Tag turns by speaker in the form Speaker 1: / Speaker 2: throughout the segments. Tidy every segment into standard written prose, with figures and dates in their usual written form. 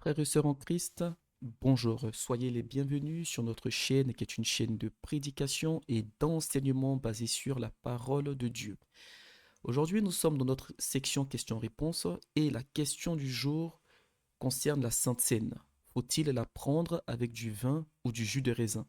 Speaker 1: Frères et sœurs en Christ, bonjour, soyez les bienvenus sur notre chaîne qui est une chaîne de prédication et d'enseignement basée sur la parole de Dieu. Aujourd'hui, nous sommes dans notre section questions-réponses et la question du jour concerne la Sainte Seine. Faut-il la prendre avec du vin ou du jus de raisin?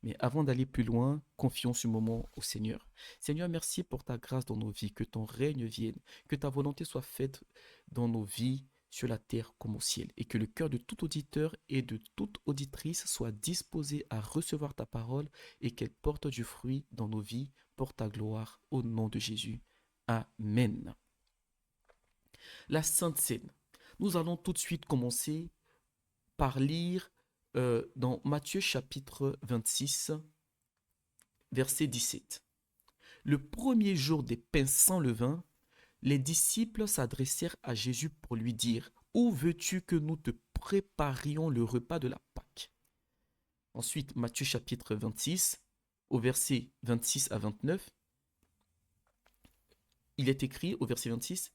Speaker 1: Mais avant d'aller plus loin, confions ce moment au Seigneur. Seigneur, merci pour ta grâce dans nos vies, que ton règne vienne, que ta volonté soit faite dans nos vies, sur la terre comme au ciel, et que le cœur de tout auditeur et de toute auditrice soit disposé à recevoir ta parole et qu'elle porte du fruit dans nos vies, pour ta gloire, au nom de Jésus. Amen. La Sainte Seine. Nous allons tout de suite commencer par lire dans Matthieu chapitre 26, verset 17. Le premier jour des pains sans levain, les disciples s'adressèrent à Jésus pour lui dire: Où veux-tu que nous te préparions le repas de la Pâque? Ensuite, Matthieu chapitre 26, au verset 26 à 29, il est écrit au verset 26: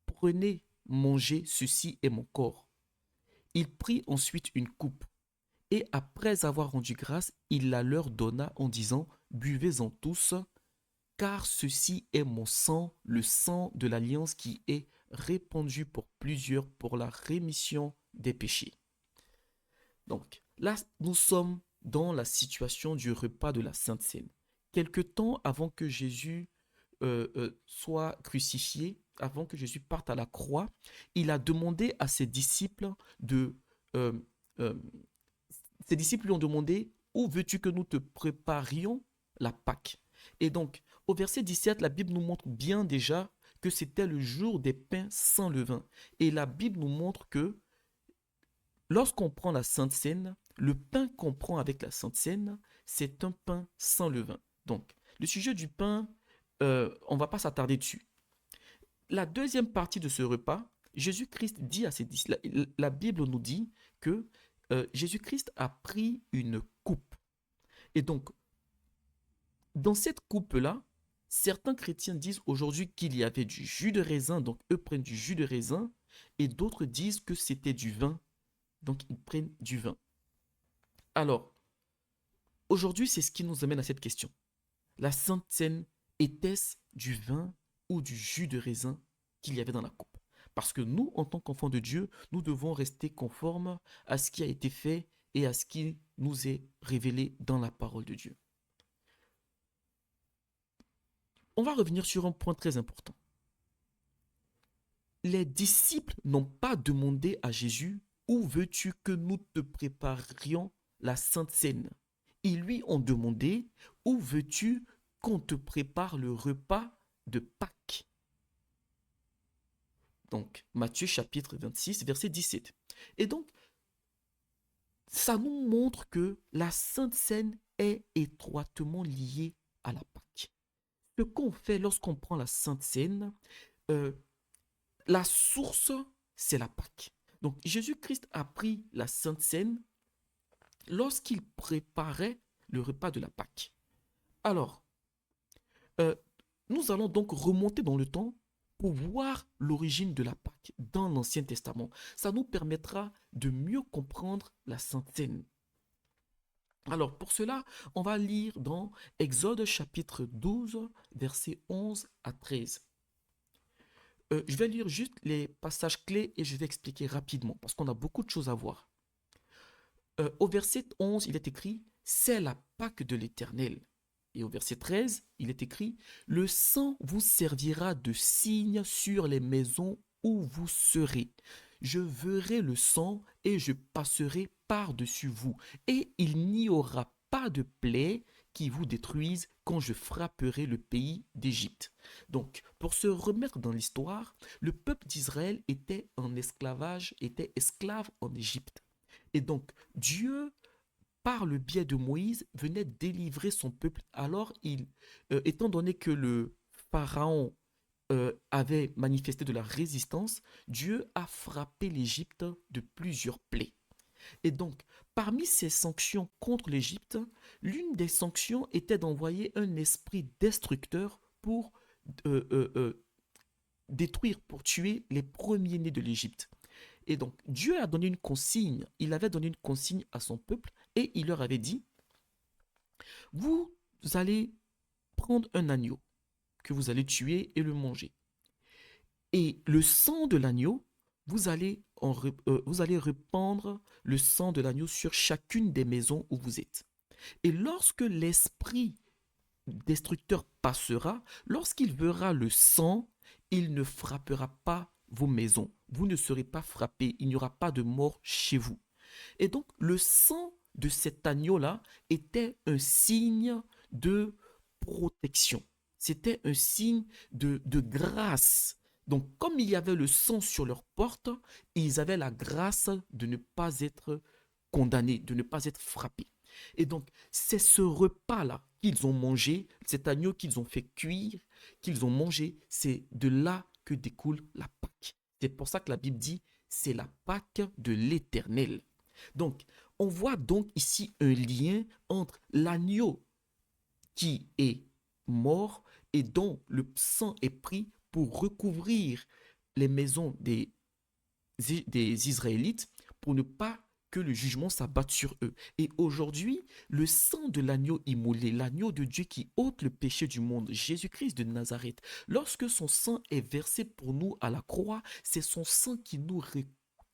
Speaker 1: Prenez, mangez, ceci est mon corps. Il prit ensuite une coupe, et après avoir rendu grâce, il la leur donna en disant: Buvez-en tous, car ceci est mon sang, le sang de l'alliance qui est répandu pour plusieurs pour la rémission des péchés. Donc là, nous sommes dans la situation du repas de la Sainte Seine. Quelque temps avant que Jésus soit crucifié, avant que Jésus parte à la croix, il a demandé à ses disciples de... euh, euh, ses disciples lui ont demandé: Où veux-tu que nous te préparions la Pâque? Et donc, au verset 17, la Bible nous montre bien déjà que c'était le jour des pains sans levain. Et la Bible nous montre que lorsqu'on prend la Sainte Seine, le pain qu'on prend avec la Sainte Seine, c'est un pain sans levain. Donc, le sujet du pain, on ne va pas s'attarder dessus. La deuxième partie de ce repas, Jésus-Christ dit à ses disciples, la Bible nous dit que Jésus-Christ a pris une coupe. Et donc, dans cette coupe-là, certains chrétiens disent aujourd'hui qu'il y avait du jus de raisin, donc eux prennent du jus de raisin, et d'autres disent que c'était du vin, donc ils prennent du vin. Alors, aujourd'hui, c'est ce qui nous amène à cette question. La Sainte Seine, était-ce du vin ou du jus de raisin qu'il y avait dans la coupe? Parce que nous, en tant qu'enfants de Dieu, nous devons rester conformes à ce qui a été fait et à ce qui nous est révélé dans la parole de Dieu. On va revenir sur un point très important. Les disciples n'ont pas demandé à Jésus: Où veux-tu que nous te préparions la Sainte Seine? Ils lui ont demandé: Où veux-tu qu'on te prépare le repas de Pâques? Donc, Matthieu chapitre 26, verset 17. Et donc, ça nous montre que la Sainte Seine est étroitement liée à la Pâque. Ce qu'on fait lorsqu'on prend la Sainte Seine, euh, la source, c'est la Pâque. Donc, Jésus-Christ a pris la Sainte Seine lorsqu'il préparait le repas de la Pâque. Alors, euh, nous allons donc remonter dans le temps pour voir l'origine de la Pâque dans l'Ancien Testament. Ça nous permettra de mieux comprendre la Sainte Seine. Alors, pour cela, on va lire dans Exode chapitre 12, versets 11 à 13. Je vais lire juste les passages clés et je vais expliquer rapidement parce qu'on a beaucoup de choses à voir. Au verset 11, il est écrit: C'est la Pâque de l'Éternel. Et au verset 13, il est écrit: Le sang vous servira de signe sur les maisons où vous serez. Je verrai le sang et je passerai par-dessus vous. Et il n'y aura pas de plaie qui vous détruise quand je frapperai le pays d'Égypte. Donc, pour se remettre dans l'histoire, le peuple d'Israël était en esclavage, était esclave en Égypte. Et donc, Dieu, par le biais de Moïse, venait délivrer son peuple. Alors, étant donné que le pharaon avait manifesté de la résistance, Dieu a frappé l'Égypte de plusieurs plaies. Et donc, parmi ces sanctions contre l'Égypte, l'une des sanctions était d'envoyer un esprit destructeur pour euh, euh, euh, détruire, pour tuer les premiers-nés de l'Égypte. Et donc, Dieu a donné une consigne. Il avait donné une consigne à son peuple et il leur avait dit, vous allez prendre un agneau que vous allez tuer et le manger. Et le sang de l'agneau, vous allez répandre le sang de l'agneau sur chacune des maisons où vous êtes. Et lorsque l'esprit destructeur passera, lorsqu'il verra le sang, il ne frappera pas vos maisons. Vous ne serez pas frappés, il n'y aura pas de mort chez vous. Et donc, le sang de cet agneau-là était un signe de protection. C'était un signe de grâce. Donc, comme il y avait le sang sur leur porte, ils avaient la grâce de ne pas être condamnés, de ne pas être frappés. Et donc, c'est ce repas-là qu'ils ont mangé, cet agneau qu'ils ont fait cuire, qu'ils ont mangé, c'est de là que découle la Pâque. C'est pour ça que la Bible dit, c'est la Pâque de l'Éternel. Donc, on voit donc ici un lien entre l'agneau qui est mort et dont le sang est pris pour recouvrir les maisons des Israélites pour ne pas que le jugement s'abatte sur eux. Et aujourd'hui, le sang de l'agneau immolé, l'agneau de Dieu qui ôte le péché du monde, Jésus-Christ de Nazareth, lorsque son sang est versé pour nous à la croix, c'est son sang qui nous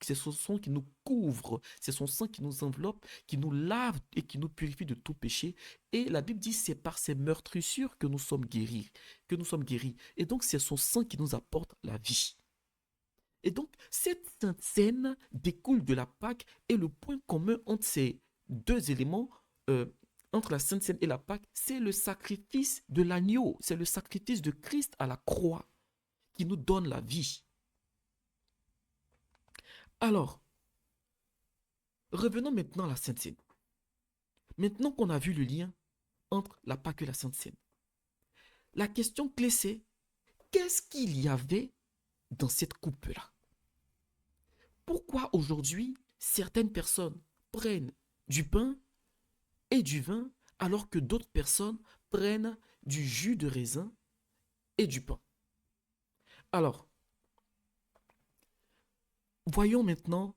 Speaker 1: c'est son sang qui nous couvre, c'est son sang qui nous enveloppe, qui nous lave et qui nous purifie de tout péché. Et la Bible dit c'est par ses meurtrissures que nous sommes guéris, que nous sommes guéris. Et donc c'est son sang qui nous apporte la vie. Et donc, cette sainte scène découle de la Pâque et le point commun entre ces deux éléments, euh, entre la sainte scène et la Pâque, c'est le sacrifice de l'agneau, c'est le sacrifice de Christ à la croix qui nous donne la vie. Alors, revenons maintenant à la sainte scène. Maintenant qu'on a vu le lien entre la Pâque et la sainte scène, la question clé c'est, qu'est-ce qu'il y avait dans cette coupe-là? Pourquoi aujourd'hui certaines personnes prennent du pain et du vin alors que d'autres personnes prennent du jus de raisin et du pain? Alors, voyons maintenant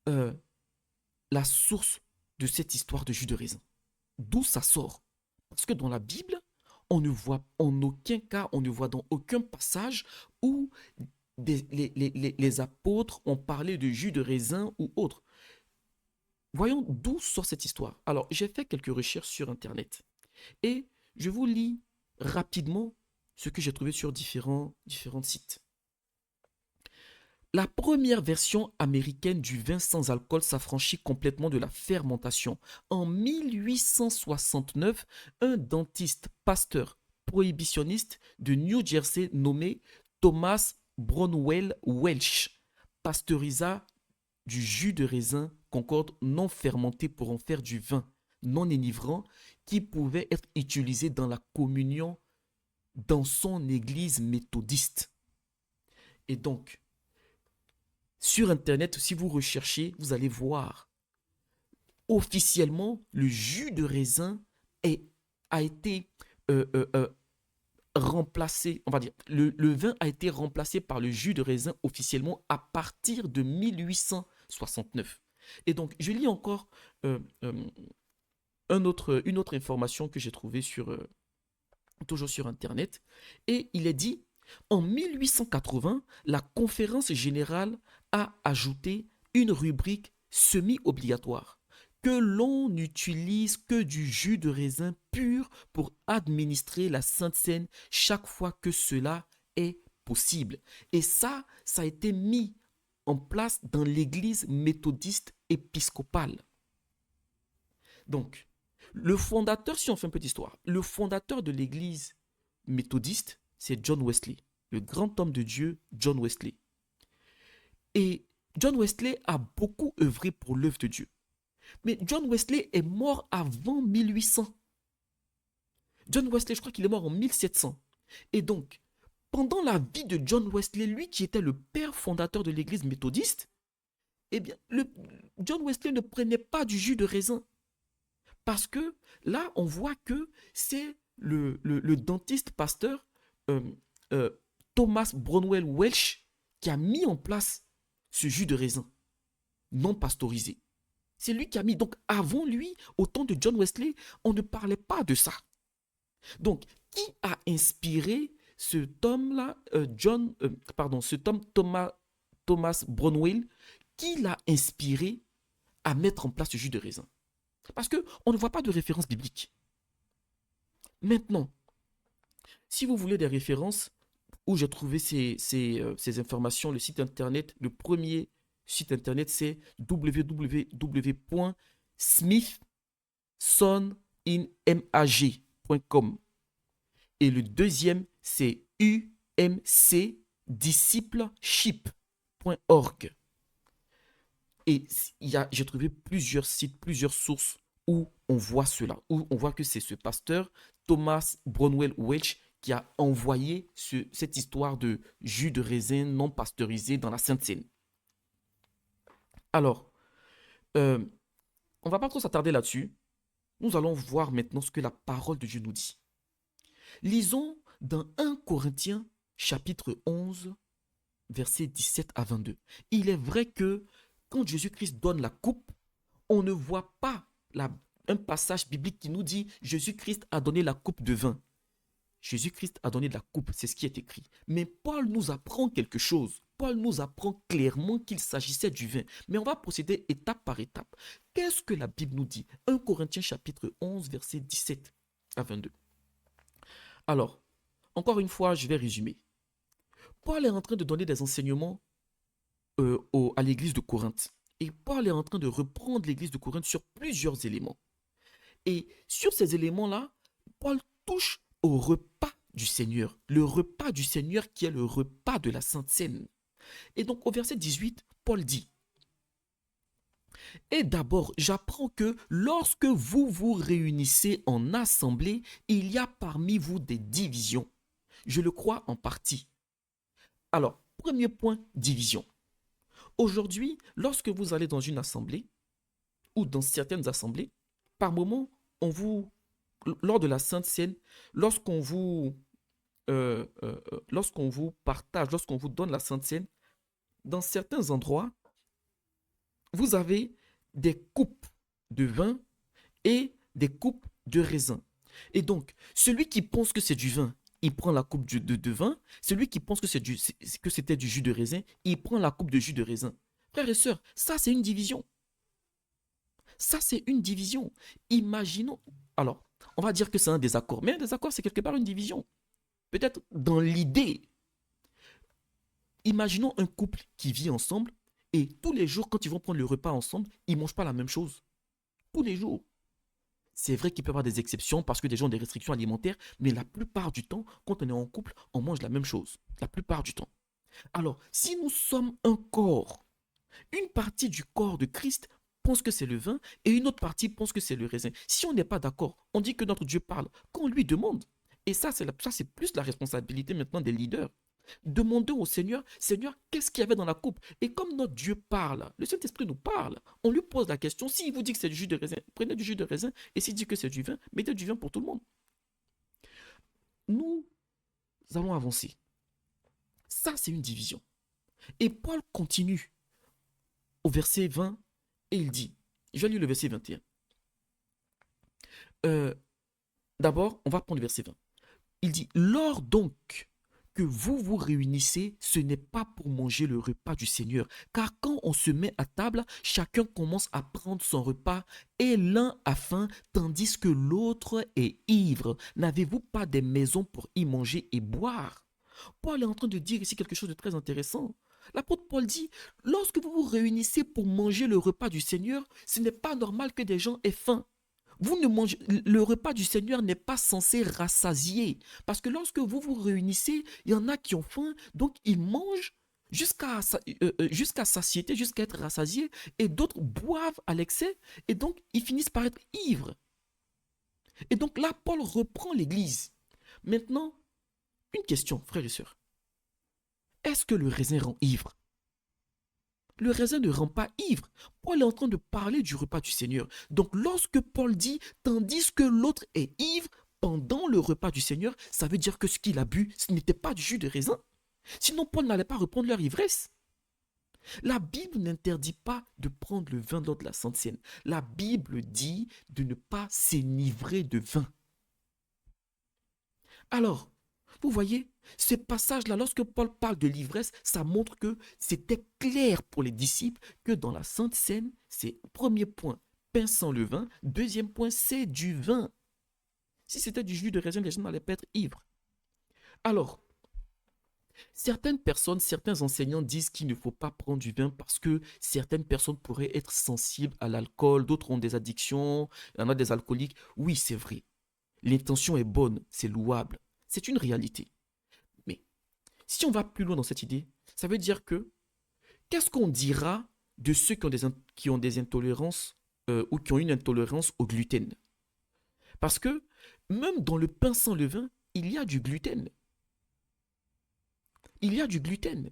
Speaker 1: euh, la source de cette histoire de jus de raisin. D'où ça sort? Parce que dans la Bible, on ne voit en aucun cas, on ne voit dans aucun passage où les apôtres ont parlé de jus de raisin ou autre. Voyons d'où sort cette histoire. Alors, j'ai fait quelques recherches sur Internet et je vous lis rapidement ce que j'ai trouvé sur différents sites. La première version américaine du vin sans alcool s'affranchit complètement de la fermentation. En 1869, un dentiste pasteur prohibitionniste de New Jersey nommé Thomas Brownell Welch pasteurisa du jus de raisin concorde non fermenté pour en faire du vin non enivrant qui pouvait être utilisé dans la communion dans son église méthodiste. Et donc, sur Internet, si vous recherchez, vous allez voir. Officiellement, le jus de raisin a été remplacé, on va dire, le vin a été remplacé par le jus de raisin officiellement à partir de 1869. Et donc, je lis encore une autre information que j'ai trouvée toujours sur Internet. Et il est dit, en 1880, la conférence générale a ajouté une rubrique semi-obligatoire que l'on n'utilise que du jus de raisin pur pour administrer la Sainte Seine chaque fois que cela est possible. Et ça a été mis en place dans l'église méthodiste épiscopale. Donc, le fondateur, si on fait un peu d'histoire, le fondateur de l'église méthodiste, c'est John Wesley, le grand homme de Dieu, John Wesley. Et John Wesley a beaucoup œuvré pour l'œuvre de Dieu. Mais John Wesley est mort avant 1800. John Wesley, je crois qu'il est mort en 1700. Et donc, pendant la vie de John Wesley, lui qui était le père fondateur de l'église méthodiste, eh bien, John Wesley ne prenait pas du jus de raisin. Parce que là, on voit que c'est le dentiste pasteur Thomas Brownell Welch qui a mis en place ce jus de raisin non pasteurisé. C'est lui qui a mis. Donc, avant lui, au temps de John Wesley, on ne parlait pas de ça. Donc, qui a inspiré cet homme-là, cet homme Thomas Bromwell, qui l'a inspiré à mettre en place ce jus de raisin? Parce qu'on ne voit pas de référence biblique. Maintenant, si vous voulez des références où j'ai trouvé ces informations, le site internet, le premier site internet, c'est www.smithsonimag.com. Et le deuxième, c'est umcdiscipleship.org. Et j'ai trouvé plusieurs sites, plusieurs sources où on voit cela, où on voit que c'est ce pasteur, Thomas Bromwell Welch, qui a envoyé cette histoire de jus de raisin non pasteurisé dans la Sainte Seine. Alors, on ne va pas trop s'attarder là-dessus. Nous allons voir maintenant ce que la parole de Dieu nous dit. Lisons dans 1 Corinthiens chapitre 11, versets 17 à 22. Il est vrai que quand Jésus-Christ donne la coupe, on ne voit pas un passage biblique qui nous dit Jésus-Christ a donné la coupe de vin. Jésus-Christ a donné de la coupe, c'est ce qui est écrit. Mais Paul nous apprend quelque chose. Paul nous apprend clairement qu'il s'agissait du vin. Mais on va procéder étape par étape. Qu'est-ce que la Bible nous dit? 1 Corinthiens chapitre 11, versets 17 à 22. Alors, encore une fois, je vais résumer. Paul est en train de donner des enseignements à l'église de Corinthe. Et Paul est en train de reprendre l'église de Corinthe sur plusieurs éléments. Et sur ces éléments-là, Paul touche au repas du Seigneur. Le repas du Seigneur qui est le repas de la Sainte Seine. Et donc au verset 18, Paul dit: et d'abord, j'apprends que lorsque vous vous réunissez en assemblée, il y a parmi vous des divisions. Je le crois en partie. Alors, premier point, division. Aujourd'hui, lorsque vous allez dans une assemblée, ou dans certaines assemblées, par moment, lors de la Sainte Seine, lorsqu'on vous partage, lorsqu'on vous donne la Sainte Seine, dans certains endroits, vous avez des coupes de vin et des coupes de raisin. Et donc, celui qui pense que c'est du vin, il prend la coupe de vin. Celui qui pense que c'était du jus de raisin, il prend la coupe de jus de raisin. Frères et sœurs, ça c'est une division. Ça c'est une division. Imaginons, alors, on va dire que c'est un désaccord, mais un désaccord c'est quelque part une division. Peut-être dans l'idée. Imaginons un couple qui vit ensemble et tous les jours, quand ils vont prendre le repas ensemble, ils ne mangent pas la même chose. Tous les jours. C'est vrai qu'il peut y avoir des exceptions parce que des gens ont des restrictions alimentaires, mais la plupart du temps, quand on est en couple, on mange la même chose. La plupart du temps. Alors, si nous sommes un corps, une partie du corps de Christ pense que c'est le vin et une autre partie pense que c'est le raisin. Si on n'est pas d'accord, on dit que notre Dieu parle, qu'on lui demande. Et ça, c'est plus la responsabilité maintenant des leaders. Demandons au Seigneur, Seigneur, qu'est-ce qu'il y avait dans la coupe? Et comme notre Dieu parle, le Saint-Esprit nous parle, on lui pose la question. S'il vous dit que c'est du jus de raisin, prenez du jus de raisin. Et s'il dit que c'est du vin, mettez du vin pour tout le monde. Nous allons avancer. Ça, c'est une division. Et Paul continue au verset 20 et il dit, je vais lire le verset 21. D'abord, on va prendre le verset 20. Il dit, lors donc que vous vous réunissez, ce n'est pas pour manger le repas du Seigneur. Car quand on se met à table, chacun commence à prendre son repas et l'un a faim, tandis que l'autre est ivre. N'avez-vous pas des maisons pour y manger et boire? Paul est en train de dire ici quelque chose de très intéressant. L'apôtre Paul dit, lorsque vous vous réunissez pour manger le repas du Seigneur, ce n'est pas normal que des gens aient faim. Le repas du Seigneur n'est pas censé rassasier. Parce que lorsque vous vous réunissez, il y en a qui ont faim, donc ils mangent jusqu'à satiété, jusqu'à être rassasiés, et d'autres boivent à l'excès, et donc ils finissent par être ivres. Et donc là, Paul reprend l'église. Maintenant, une question, frères et sœurs. Est-ce que le raisin rend ivre? Le raisin ne rend pas ivre. Paul est en train de parler du repas du Seigneur. Donc lorsque Paul dit, tandis que l'autre est ivre pendant le repas du Seigneur, ça veut dire que ce qu'il a bu, ce n'était pas du jus de raisin. Sinon, Paul n'allait pas reprendre leur ivresse. La Bible n'interdit pas de prendre le vin lors de la Sainte Seine. La Bible dit de ne pas s'enivrer de vin. Alors, vous voyez, ce passage-là, lorsque Paul parle de l'ivresse, ça montre que c'était clair pour les disciples que dans la Sainte Seine, c'est premier point, pain sans levain. Deuxième point, c'est du vin. Si c'était du jus de raisin, les gens n'allaient pas être ivres. Alors, certaines personnes, certains enseignants disent qu'il ne faut pas prendre du vin parce que certaines personnes pourraient être sensibles à l'alcool, d'autres ont des addictions, il y en a des alcooliques. Oui, c'est vrai. L'intention est bonne, c'est louable. C'est une réalité. Mais si on va plus loin dans cette idée, ça veut dire que qu'est-ce qu'on dira de ceux qui ont des intolérances ou qui ont une intolérance au gluten? Parce que même dans le pain sans levain, il y a du gluten. Il y a du gluten.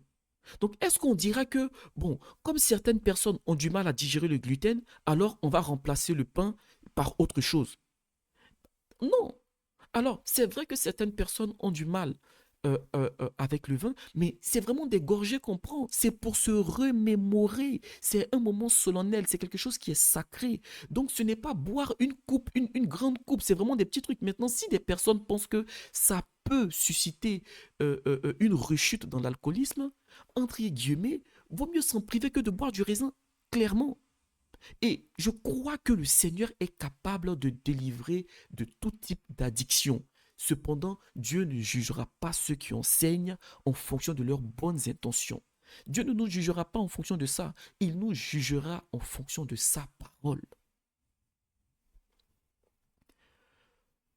Speaker 1: Donc, est-ce qu'on dira que, bon, comme certaines personnes ont du mal à digérer le gluten, alors on va remplacer le pain par autre chose? Non. Alors, c'est vrai que certaines personnes ont du mal avec le vin, mais c'est vraiment des gorgées qu'on prend. C'est pour se remémorer. C'est un moment solennel. C'est quelque chose qui est sacré. Donc, ce n'est pas boire une coupe, une grande coupe. C'est vraiment des petits trucs. Maintenant, si des personnes pensent que ça peut susciter une rechute dans l'alcoolisme, entre guillemets, vaut mieux s'en priver que de boire du raisin. Clairement. Et je crois que le Seigneur est capable de délivrer de tout type d'addiction. Cependant, Dieu ne jugera pas ceux qui enseignent en fonction de leurs bonnes intentions. Dieu ne nous jugera pas en fonction de ça. Il nous jugera en fonction de sa parole.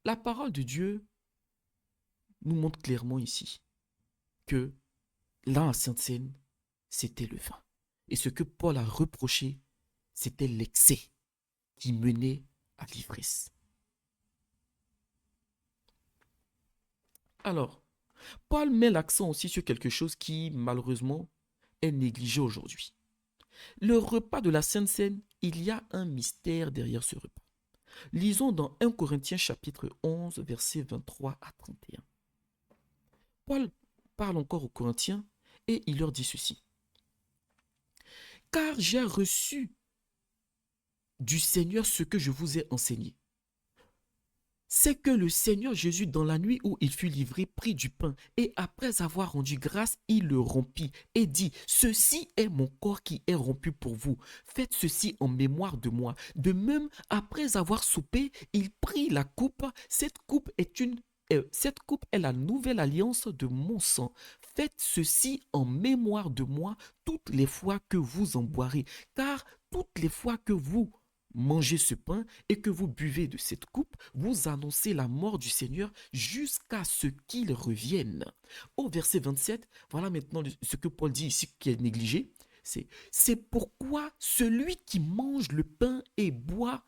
Speaker 1: La parole de Dieu nous montre clairement ici que là, à Sainte-Seine, c'était le vin. Et ce que Paul a reproché, c'était l'excès qui menait à l'ivresse. Alors, Paul met l'accent aussi sur quelque chose qui, malheureusement, est négligé aujourd'hui. Le repas de la Sainte Seine, il y a un mystère derrière ce repas. Lisons dans 1 Corinthiens chapitre 11, versets 23 à 31. Paul parle encore aux Corinthiens et il leur dit ceci. Car j'ai reçu du Seigneur ce que je vous ai enseigné. C'est que le Seigneur Jésus, dans la nuit où il fut livré, prit du pain et après avoir rendu grâce, il le rompit et dit, ceci est mon corps qui est rompu pour vous. Faites ceci en mémoire de moi. De même, après avoir soupé, il prit la coupe. Cette coupe est la nouvelle alliance de mon sang. Faites ceci en mémoire de moi toutes les fois que vous en boirez. Car toutes les fois que vous mangez ce pain et que vous buvez de cette coupe, vous annoncez la mort du Seigneur jusqu'à ce qu'il revienne. Au verset 27, voilà maintenant ce que Paul dit ici qui est négligé. C'est pourquoi celui qui mange le pain et boit,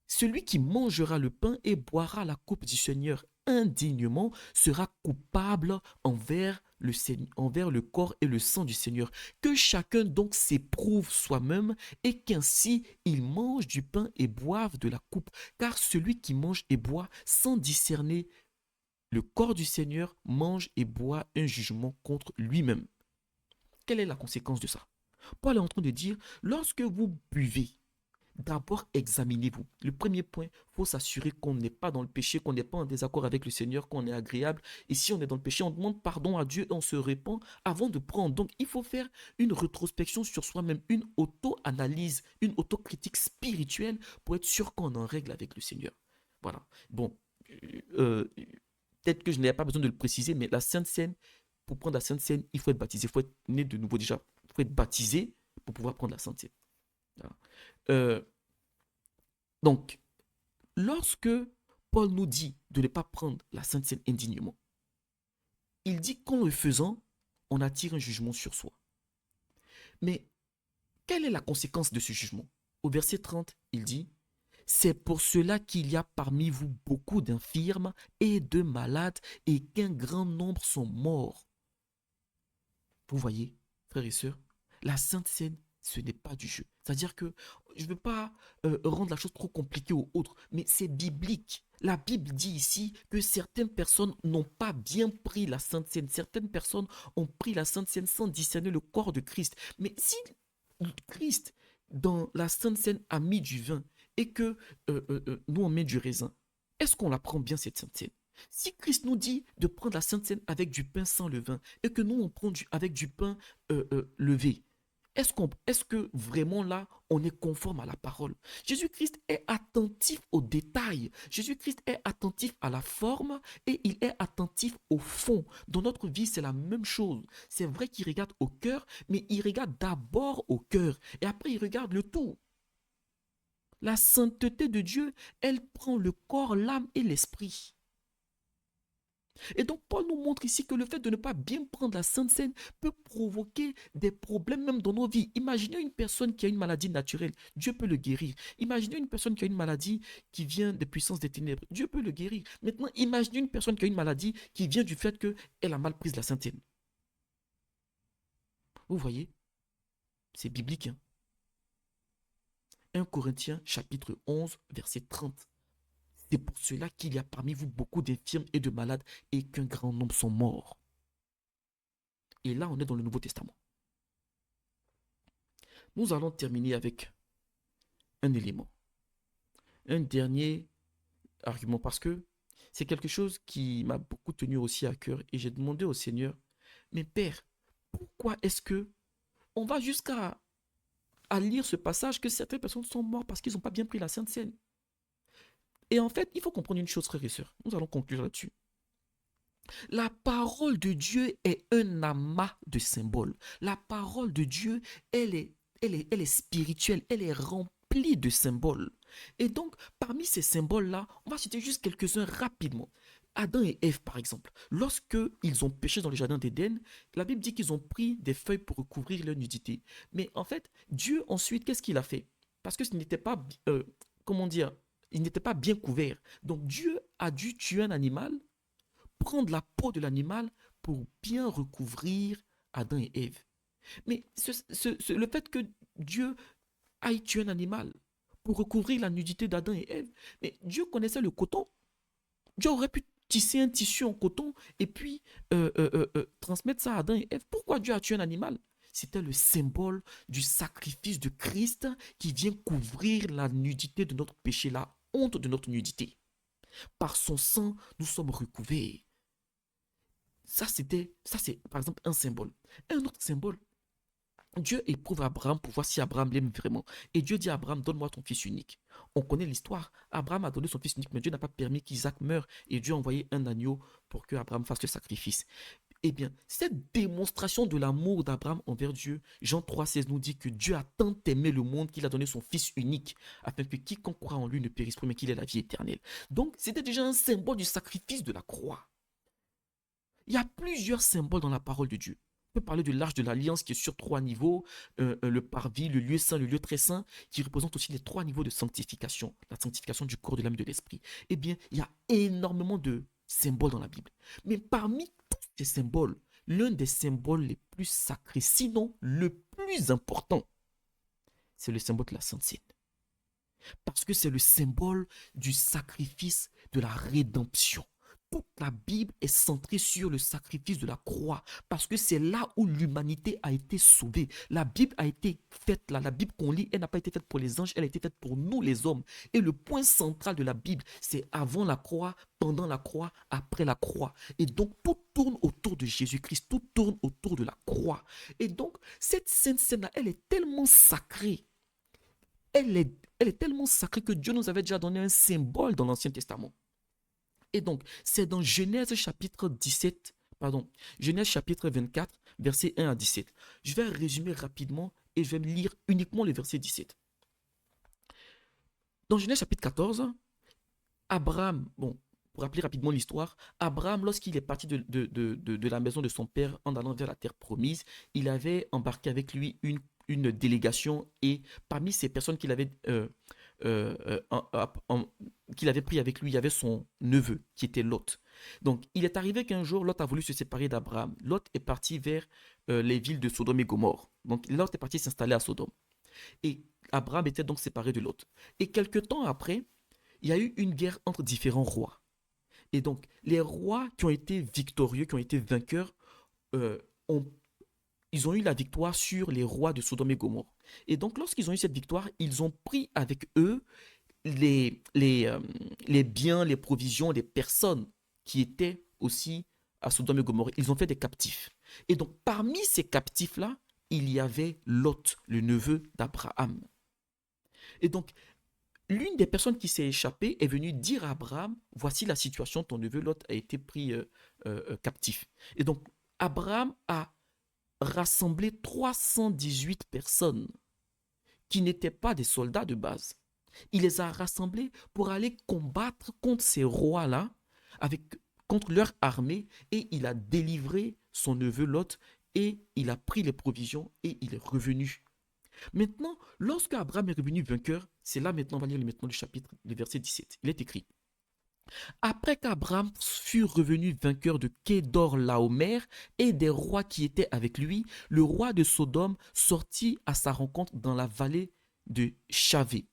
Speaker 1: celui qui mangera le pain et boira la coupe du Seigneur indignement sera coupable envers le corps et le sang du Seigneur. Que chacun donc s'éprouve soi-même et qu'ainsi il mange du pain et boive de la coupe. Car celui qui mange et boit sans discerner le corps du Seigneur mange et boit un jugement contre lui-même. Quelle est la conséquence de ça? Paul est en train de dire, lorsque vous buvez, d'abord examinez-vous. Le premier point, il faut s'assurer qu'on n'est pas dans le péché, qu'on n'est pas en désaccord avec le Seigneur, qu'on est agréable. Et si on est dans le péché, on demande pardon à Dieu et on se répand avant de prendre. Donc, il faut faire une rétrospection sur soi-même, une auto-analyse, une autocritique spirituelle pour être sûr qu'on est en règle avec le Seigneur. Voilà. Bon, peut-être que je n'ai pas besoin de le préciser, mais la Sainte Seine, pour prendre la Sainte Seine, il faut être baptisé, il faut être né de nouveau déjà. Il faut être baptisé pour pouvoir prendre la Sainte Seine. Voilà. Donc, lorsque Paul nous dit de ne pas prendre la Sainte Seine indignement, il dit qu'en le faisant, on attire un jugement sur soi. Mais quelle est la conséquence de ce jugement? Au verset 30, il dit, c'est pour cela qu'il y a parmi vous beaucoup d'infirmes et de malades et qu'un grand nombre sont morts. Vous voyez, frères et sœurs, la Sainte Seine, ce n'est pas du jeu. C'est-à-dire que je veux pas rendre la chose trop compliquée ou autre, mais c'est biblique. La Bible dit ici que certaines personnes n'ont pas bien pris la Sainte Seine. Certaines personnes ont pris la Sainte Seine sans discerner le corps de Christ. Mais si Christ, dans la Sainte Seine, a mis du vin et que nous, on met du raisin, est-ce qu'on la prend bien, cette Sainte Seine? Si Christ nous dit de prendre la Sainte Seine avec du pain sans levain et que nous, on prend avec du pain levé, est-ce que vraiment là, on est conforme à la parole? Jésus-Christ est attentif aux détails. Jésus-Christ est attentif à la forme et il est attentif au fond. Dans notre vie, c'est la même chose. C'est vrai qu'il regarde au cœur, mais il regarde d'abord au cœur et après il regarde le tout. La sainteté de Dieu, elle prend le corps, l'âme et l'esprit. Et donc, Paul nous montre ici que le fait de ne pas bien prendre la Sainte Seine peut provoquer des problèmes même dans nos vies. Imaginez une personne qui a une maladie naturelle, Dieu peut le guérir. Imaginez une personne qui a une maladie qui vient des puissances des ténèbres, Dieu peut le guérir. Maintenant, imaginez une personne qui a une maladie qui vient du fait qu'elle a mal pris la Sainte Seine. Vous voyez, c'est biblique. 1 Corinthiens chapitre 11, verset 30. C'est pour cela qu'il y a parmi vous beaucoup d'infirmes et de malades et qu'un grand nombre sont morts. Et là, on est dans le Nouveau Testament. Nous allons terminer avec un élément. Un dernier argument, parce que c'est quelque chose qui m'a beaucoup tenu aussi à cœur. Et j'ai demandé au Seigneur, mais Père, pourquoi est-ce que on va jusqu'à lire ce passage que certaines personnes sont mortes parce qu'ils n'ont pas bien pris la Sainte Seine? Et en fait, il faut comprendre une chose, frères et sœurs. Nous allons conclure là-dessus. La parole de Dieu est un amas de symboles. La parole de Dieu, elle est spirituelle, elle est remplie de symboles. Et donc, parmi ces symboles-là, on va citer juste quelques-uns rapidement. Adam et Ève, par exemple, lorsque ils ont péché dans le jardin d'Éden, la Bible dit qu'ils ont pris des feuilles pour recouvrir leur nudité. Mais en fait, Dieu ensuite, qu'est-ce qu'il a fait? Parce que ce n'était pas, comment dire, il n'était pas bien couvert. Donc Dieu a dû tuer un animal, prendre la peau de l'animal pour bien recouvrir Adam et Ève. Mais le fait que Dieu aille tuer un animal pour recouvrir la nudité d'Adam et Ève, mais Dieu connaissait le coton. Dieu aurait pu tisser un tissu en coton et puis transmettre ça à Adam et Ève. Pourquoi Dieu a tué un animal? C'était le symbole du sacrifice de Christ qui vient couvrir la nudité de notre péché, la honte de notre nudité. Par son sang, nous sommes recouverts. Ça, c'est par exemple un symbole. Un autre symbole, Dieu éprouve Abraham pour voir si Abraham l'aime vraiment. Et Dieu dit à Abraham, donne-moi ton fils unique. On connaît l'histoire. Abraham a donné son fils unique, mais Dieu n'a pas permis qu'Isaac meure. Et Dieu a envoyé un agneau pour que Abraham fasse le sacrifice. Eh bien, cette démonstration de l'amour d'Abraham envers Dieu, Jean 3,16 nous dit que Dieu a tant aimé le monde qu'il a donné son fils unique, afin que quiconque croit en lui ne périsse pas, mais qu'il ait la vie éternelle. Donc, c'était déjà un symbole du sacrifice de la croix. Il y a plusieurs symboles dans la parole de Dieu. On peut parler de l'arche de l'alliance qui est sur 3 niveaux, le parvis, le lieu saint, le lieu très saint, qui représente aussi les 3 niveaux de sanctification, la sanctification du corps, de l'âme et de l'esprit. Eh bien, il y a énormément de symboles dans la Bible. Mais parmi tous ces symboles, l'un des symboles les plus sacrés, sinon le plus important, c'est le symbole de la Sainte Seine. Parce que c'est le symbole du sacrifice de la rédemption. Toute la Bible est centrée sur le sacrifice de la croix parce que c'est là où l'humanité a été sauvée. La Bible a été faite là. La Bible qu'on lit, elle n'a pas été faite pour les anges, elle a été faite pour nous les hommes. Et le point central de la Bible, c'est avant la croix, pendant la croix, après la croix. Et donc tout tourne autour de Jésus-Christ, tout tourne autour de la croix. Et donc cette sainte scène-là, elle est tellement sacrée. Elle est tellement sacrée que Dieu nous avait déjà donné un symbole dans l'Ancien Testament. Et donc, c'est dans Genèse chapitre 17, pardon, Genèse chapitre 24, versets 1 à 17. Je vais résumer rapidement et je vais lire uniquement le verset 17. Dans Genèse chapitre 14, Abraham, bon, pour rappeler rapidement l'histoire, Abraham, lorsqu'il est parti de la maison de son père en allant vers la terre promise, il avait embarqué avec lui une délégation et parmi ces personnes qu'il avait pris avec lui, il y avait son neveu qui était Lot. Donc, il est arrivé qu'un jour, Lot a voulu se séparer d'Abraham. Lot est parti vers les villes de Sodome et Gomorrhe. Donc, Lot est parti s'installer à Sodome. Et Abraham était donc séparé de Lot. Et quelque temps après, il y a eu une guerre entre différents rois. Et donc, les rois qui ont été victorieux, qui ont été vainqueurs, euh, ont ils ont eu la victoire sur les rois de Sodome et Gomorrhe. Et donc, lorsqu'ils ont eu cette victoire, ils ont pris avec eux les biens, les provisions, les personnes qui étaient aussi à Sodome et Gomorrhe. Ils ont fait des captifs. Et donc, parmi ces captifs-là, il y avait Lot, le neveu d'Abraham. Et donc, l'une des personnes qui s'est échappée est venue dire à Abraham, voici la situation, ton neveu Lot a été pris captif. Et donc, Abraham a rassemblé 318 personnes qui n'étaient pas des soldats de base. Il les a rassemblés pour aller combattre contre ces rois-là, contre leur armée, et il a délivré son neveu Lot, et il a pris les provisions, et il est revenu. Maintenant, lorsque Abraham est revenu vainqueur, c'est là maintenant, on va lire maintenant le chapitre, le verset 17. Il est écrit: après qu'Abraham fut revenu vainqueur de Kédor Laomer et des rois qui étaient avec lui, le roi de Sodome sortit à sa rencontre dans la vallée de Chavé,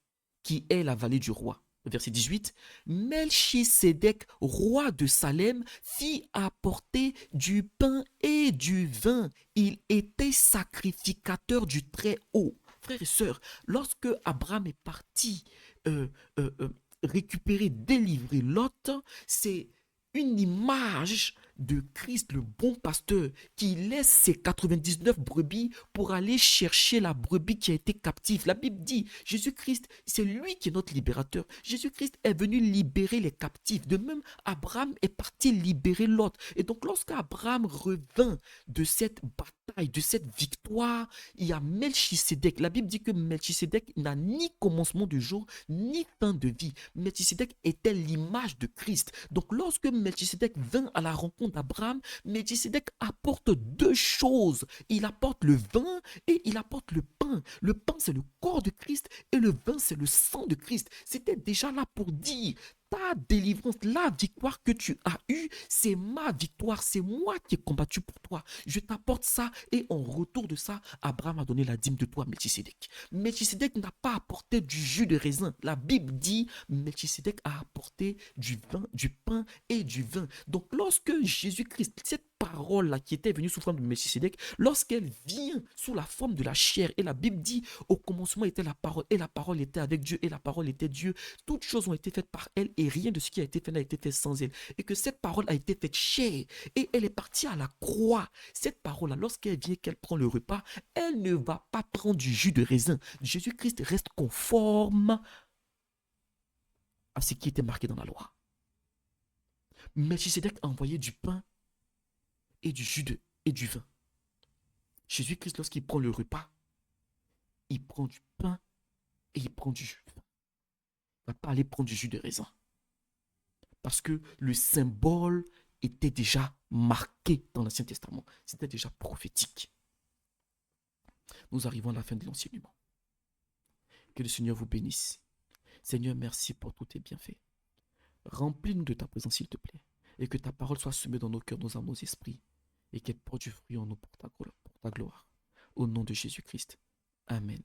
Speaker 1: qui est la vallée du roi. Verset 18, Melchisédek, roi de Salem, fit apporter du pain et du vin. Il était sacrificateur du Très-Haut. Frères et sœurs, lorsque Abraham est parti récupérer, délivrer Lot, c'est une image de Christ, le bon pasteur, qui laisse ses 99 brebis pour aller chercher la brebis qui a été captive. La Bible dit, Jésus-Christ, c'est lui qui est notre libérateur. Jésus-Christ est venu libérer les captifs. De même, Abraham est parti libérer Lot. Et donc, lorsqu'Abraham revint de cette bataille, de cette victoire, il y a Melchisédek. La Bible dit que Melchisédek n'a ni commencement de jour, ni fin de vie. Melchisédek était l'image de Christ. Donc, lorsque Melchisédek vint à la rencontre d'Abraham, Melchisédek apporte deux choses. Il apporte le vin et il apporte le pain. Le pain, c'est le corps de Christ et le vin, c'est le sang de Christ. C'était déjà là pour dire, ta délivrance, la victoire que tu as eue, c'est ma victoire, c'est moi qui ai combattu pour toi. Je t'apporte ça et en retour de ça, Abraham a donné la dîme de toi, Melchisédek. Melchisédek n'a pas apporté du jus de raisin. La Bible dit, Melchisédek a apporté du vin, du pain et du vin. Donc lorsque Jésus-Christ, cette parole-là qui était venue sous forme de Melchisédek, lorsqu'elle vient sous la forme de la chair, et la Bible dit, au commencement était la parole, et la parole était avec Dieu, et la parole était Dieu, toutes choses ont été faites par elle, et rien de ce qui a été fait n'a été fait sans elle. Et que cette parole a été faite chair, et elle est partie à la croix. Cette parole-là, lorsqu'elle vient, qu'elle prend le repas, elle ne va pas prendre du jus de raisin. Jésus-Christ reste conforme à ce qui était marqué dans la loi. Melchisédek a envoyé du pain et du jus et du vin. Jésus-Christ, lorsqu'il prend le repas, il prend du pain et il prend du jus. Il ne va pas aller prendre du jus de raisin. Parce que le symbole était déjà marqué dans l'Ancien Testament. C'était déjà prophétique. Nous arrivons à la fin de l'enseignement. Que le Seigneur vous bénisse. Seigneur, merci pour tous tes bienfaits. Remplis-nous de ta présence, s'il te plaît. Et que ta parole soit semée dans nos cœurs, nos âmes, nos esprits. Et qu'elle porte du fruit en nous pour ta gloire. Au nom de Jésus-Christ. Amen.